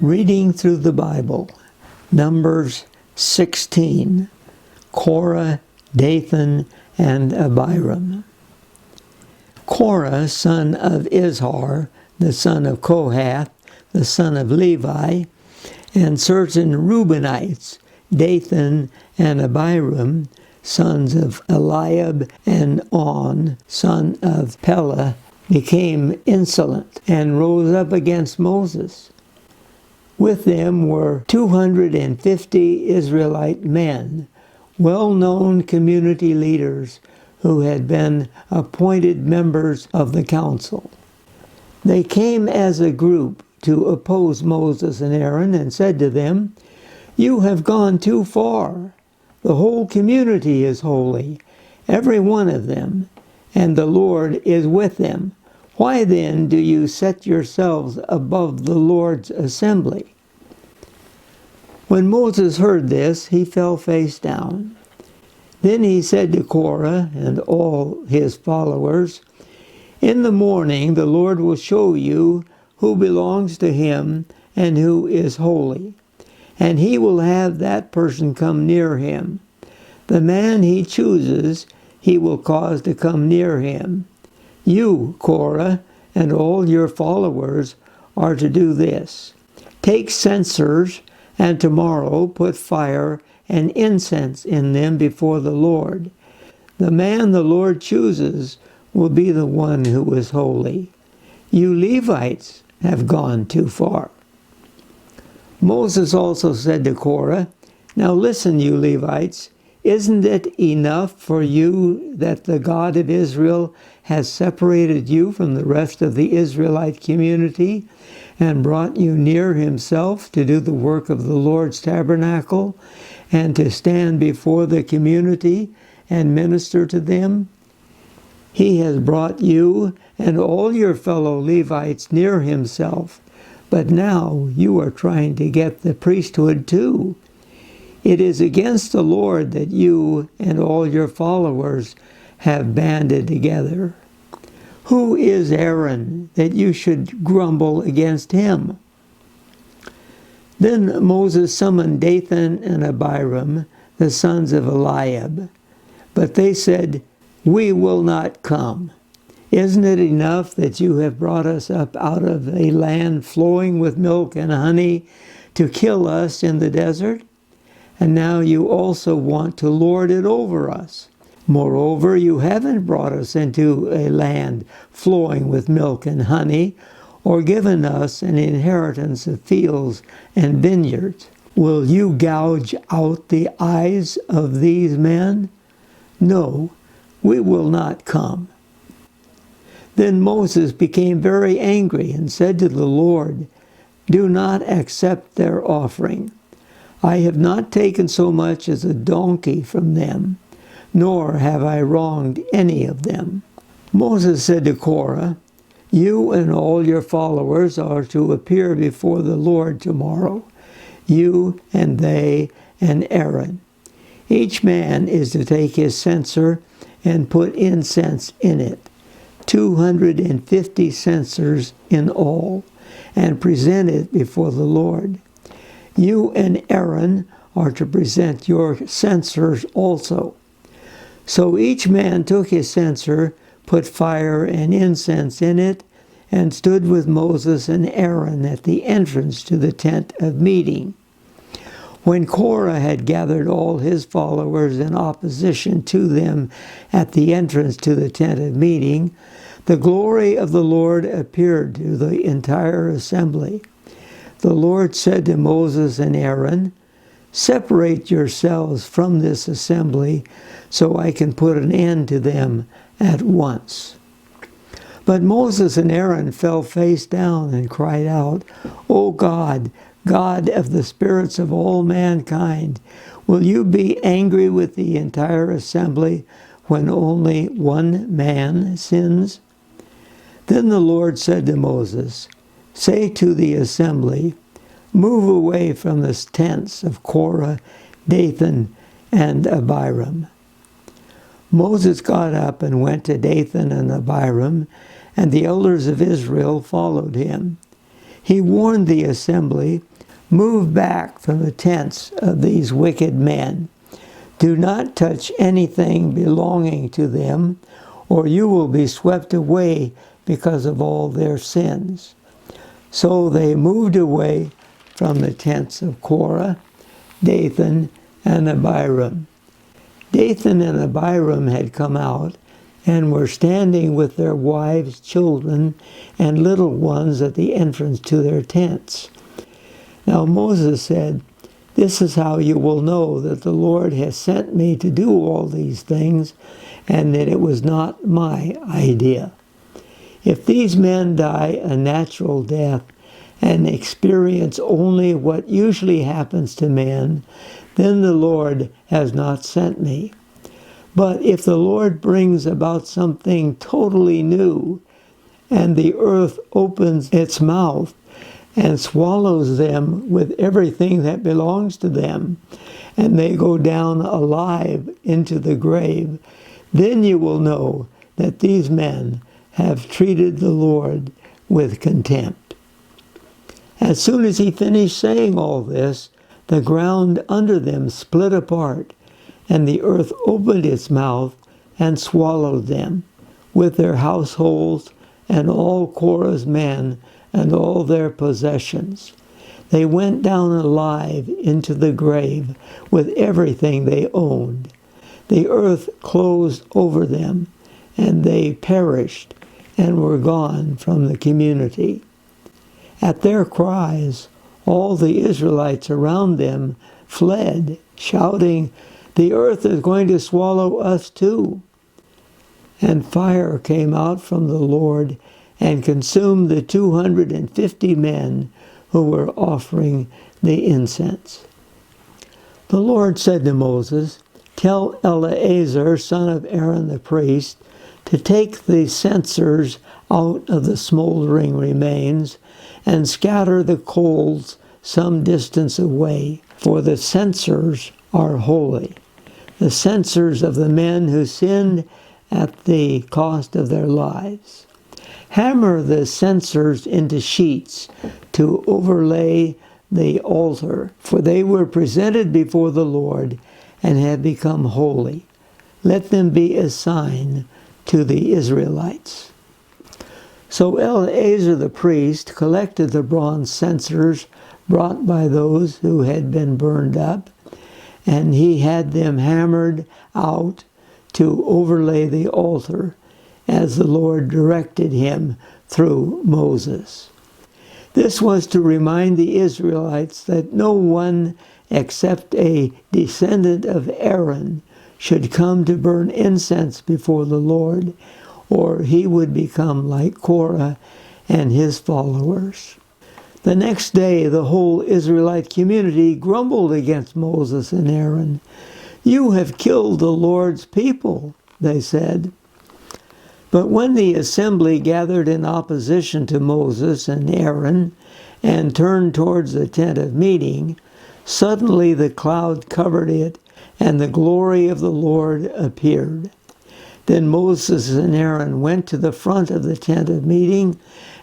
Reading through the Bible, Numbers 16, Korah, Dathan, and Abiram. Korah, son of Izhar, the son of Kohath, the son of Levi, and certain Reubenites, Dathan and Abiram, sons of Eliab, and On, son of Pelah, became insolent and rose up against Moses. With them were 250 Israelite men, well-known community leaders who had been appointed members of the council. They came as a group to oppose Moses and Aaron and said to them, "You have gone too far. The whole community is holy, every one of them, and the Lord is with them. Why then do you set yourselves above the Lord's assembly?" When Moses heard this, he fell face down. Then he said to Korah and all his followers, "In the morning the Lord will show you who belongs to him and who is holy, and he will have that person come near him. The man he chooses he will cause to come near him. You, Korah, and all your followers are to do this. Take censers, and tomorrow put fire and incense in them before the Lord. The man the Lord chooses will be the one who is holy. You Levites have gone too far." Moses also said to Korah, "Now listen, you Levites, isn't it enough for you that the God of Israel has separated you from the rest of the Israelite community and brought you near himself to do the work of the Lord's tabernacle and to stand before the community and minister to them? He has brought you and all your fellow Levites near himself, but now you are trying to get the priesthood too. It is against the Lord that you and all your followers have banded together. Who is Aaron that you should grumble against him?" Then Moses summoned Dathan and Abiram, the sons of Eliab. But they said, "We will not come. Isn't it enough that you have brought us up out of a land flowing with milk and honey to kill us in the desert? And now you also want to lord it over us. Moreover, you haven't brought us into a land flowing with milk and honey, or given us an inheritance of fields and vineyards. Will you gouge out the eyes of these men? No, we will not come." Then Moses became very angry and said to the Lord, "Do not accept their offering. I have not taken so much as a donkey from them, nor have I wronged any of them." Moses said to Korah, "You and all your followers are to appear before the Lord tomorrow, you and they and Aaron. Each man is to take his censer and put incense in it, 250 censers in all, and present it before the Lord. You and Aaron are to present your censers also." So each man took his censer, put fire and incense in it, and stood with Moses and Aaron at the entrance to the tent of meeting. When Korah had gathered all his followers in opposition to them at the entrance to the tent of meeting, the glory of the Lord appeared to the entire assembly. The Lord said to Moses and Aaron, "Separate yourselves from this assembly so I can put an end to them at once." But Moses and Aaron fell face down and cried out, "O God, God of the spirits of all mankind, will you be angry with the entire assembly when only one man sins?" Then the Lord said to Moses, "Say to the assembly, move away from the tents of Korah, Dathan, and Abiram." Moses got up and went to Dathan and Abiram, and the elders of Israel followed him. He warned the assembly Move back from the tents of these wicked men. Do not touch anything belonging to them, or you will be swept away because of all their sins." So they moved away from the tents of Korah, Dathan, and Abiram. Dathan and Abiram had come out and were standing with their wives, children, and little ones at the entrance to their tents. Now Moses said, "This is how you will know that the Lord has sent me to do all these things, and that it was not my idea. If these men die a natural death and experience only what usually happens to men, then the Lord has not sent me. But if the Lord brings about something totally new, and the earth opens its mouth and swallows them with everything that belongs to them, and they go down alive into the grave, then you will know that these men have treated the Lord with contempt." As soon as he finished saying all this, the ground under them split apart, and the earth opened its mouth and swallowed them, with their households and all Korah's men and all their possessions. They went down alive into the grave with everything they owned. The earth closed over them, and they perished and were gone from the community. At their cries, all the Israelites around them fled, shouting, "The earth is going to swallow us too." And fire came out from the Lord and consumed the 250 men who were offering the incense. The Lord said to Moses, "Tell Eleazar, son of Aaron the priest, to take the censers out of the smoldering remains and scatter the coals some distance away, for the censers are holy, the censers of the men who sinned at the cost of their lives. Hammer the censers into sheets to overlay the altar, for they were presented before the Lord and have become holy. Let them be a sign to the Israelites." So Eleazar the priest collected the bronze censers brought by those who had been burned up, and he had them hammered out to overlay the altar, as the Lord directed him through Moses. This was to remind the Israelites that no one except a descendant of Aaron should come to burn incense before the Lord, or he would become like Korah and his followers. The next day, the whole Israelite community grumbled against Moses and Aaron. "You have killed the Lord's people," they said. But when the assembly gathered in opposition to Moses and Aaron and turned towards the tent of meeting, suddenly the cloud covered it, and the glory of the Lord appeared. Then Moses and Aaron went to the front of the tent of meeting,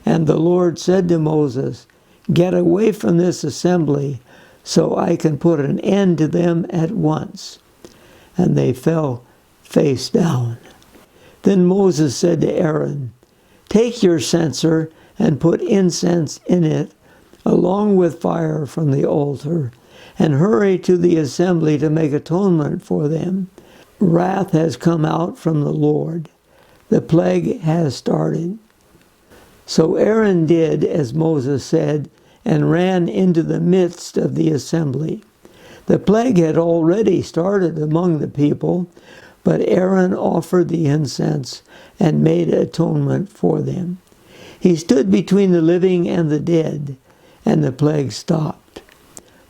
and the Lord said to Moses, "Get away from this assembly, so I can put an end to them at once." And they fell face down. Then Moses said to Aaron, "Take your censer and put incense in it, along with fire from the altar, and hurry to the assembly to make atonement for them. Wrath has come out from the Lord. The plague has started." So Aaron did as Moses said, and ran into the midst of the assembly. The plague had already started among the people, but Aaron offered the incense and made atonement for them. He stood between the living and the dead, and the plague stopped.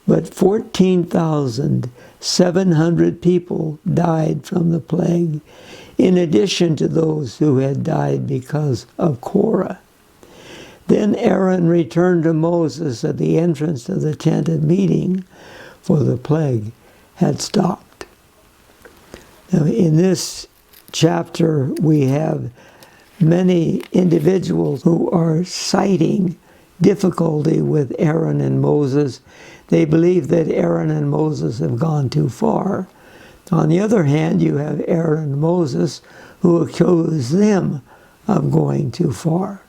But 14,700 people died from the plague, in addition to those who had died because of Korah. Then Aaron returned to Moses at the entrance of the tent of meeting, for the plague had stopped. Now, in this chapter, we have many individuals who are citing difficulty with Aaron and Moses. They believe that Aaron and Moses have gone too far. On the other hand, you have Aaron and Moses who accuse them of going too far.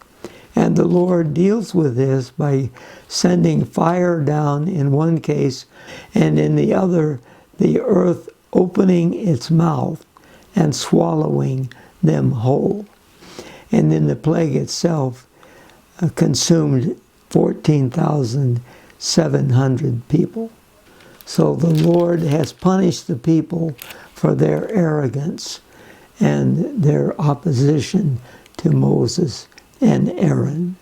And the Lord deals with this by sending fire down in one case, and in the other, the earth opening its mouth and swallowing them whole. And then the plague itself consumed 14,700 people. So the Lord has punished the people for their arrogance and their opposition to Moses and Aaron.